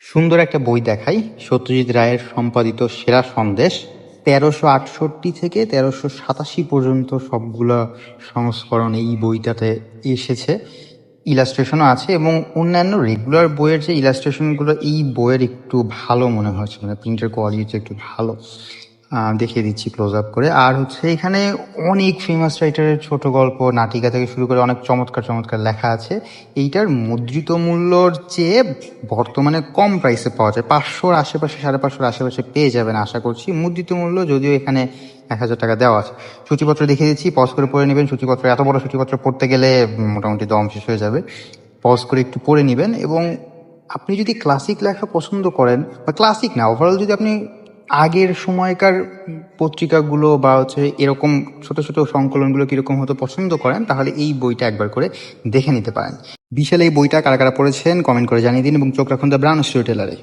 সুন্দর একটা বই দেখাই, সত্যজিৎ রায়ের সম্পাদিত সেরা সন্দেশ। 1368 থেকে 1387 পর্যন্ত সবগুলা সংস্করণ এই বইটাতে এসেছে। ইলাস্ট্রেশনও আছে এবং অন্যান্য রেগুলার বইয়ের যে ইলাস্ট্রেশনগুলো এই বইয়ের একটু ভালো মনে হচ্ছে, মানে প্রিন্টের কোয়ালিটি একটু ভালো। দেখিয়ে দিচ্ছি ক্লোজ আপ করে। আর হচ্ছে এখানে অনেক ফেমাস রাইটারের ছোট গল্প, নাটিকা থেকে শুরু করে অনেক চমৎকার চমৎকার লেখা আছে। এইটার মুদ্রিত মূল্যর চেয়ে বর্তমানে কম প্রাইসে পাওয়া যায়, 500-র আশেপাশে, 550-র আশেপাশে পেয়ে যাবেন আশা করছি। মুদ্রিত মূল্য যদিও এখানে 1000 টাকা দেওয়া আছে। সূচিপত্র দেখিয়ে দিচ্ছি, পজ করে পড়ে নেবেন। সূচিপত্র, এত বড় সূচিপত্র পড়তে গেলে মোটামুটি দম শেষ হয়ে যাবে। পজ করে একটু পড়ে নেবেন। এবং আপনি যদি ক্লাসিক লেখা পছন্দ করেন, বা ক্লাসিক না, ওভারঅল যদি আপনি আগের সময়কার পত্রিকাগুলো বা হচ্ছে এরকম ছোট ছোট সংকলনগুলো কিরকম হতো পছন্দ করেন, তাহলে এই বইটা একবার করে দেখে নিতে পারেন। বিশাল এই বইটা কারা কারা পড়েছেন কমেন্ট করে জানিয়ে দিন এবং চোখ রাখুন দ্য ব্রাউন স্টোরি টেলারে।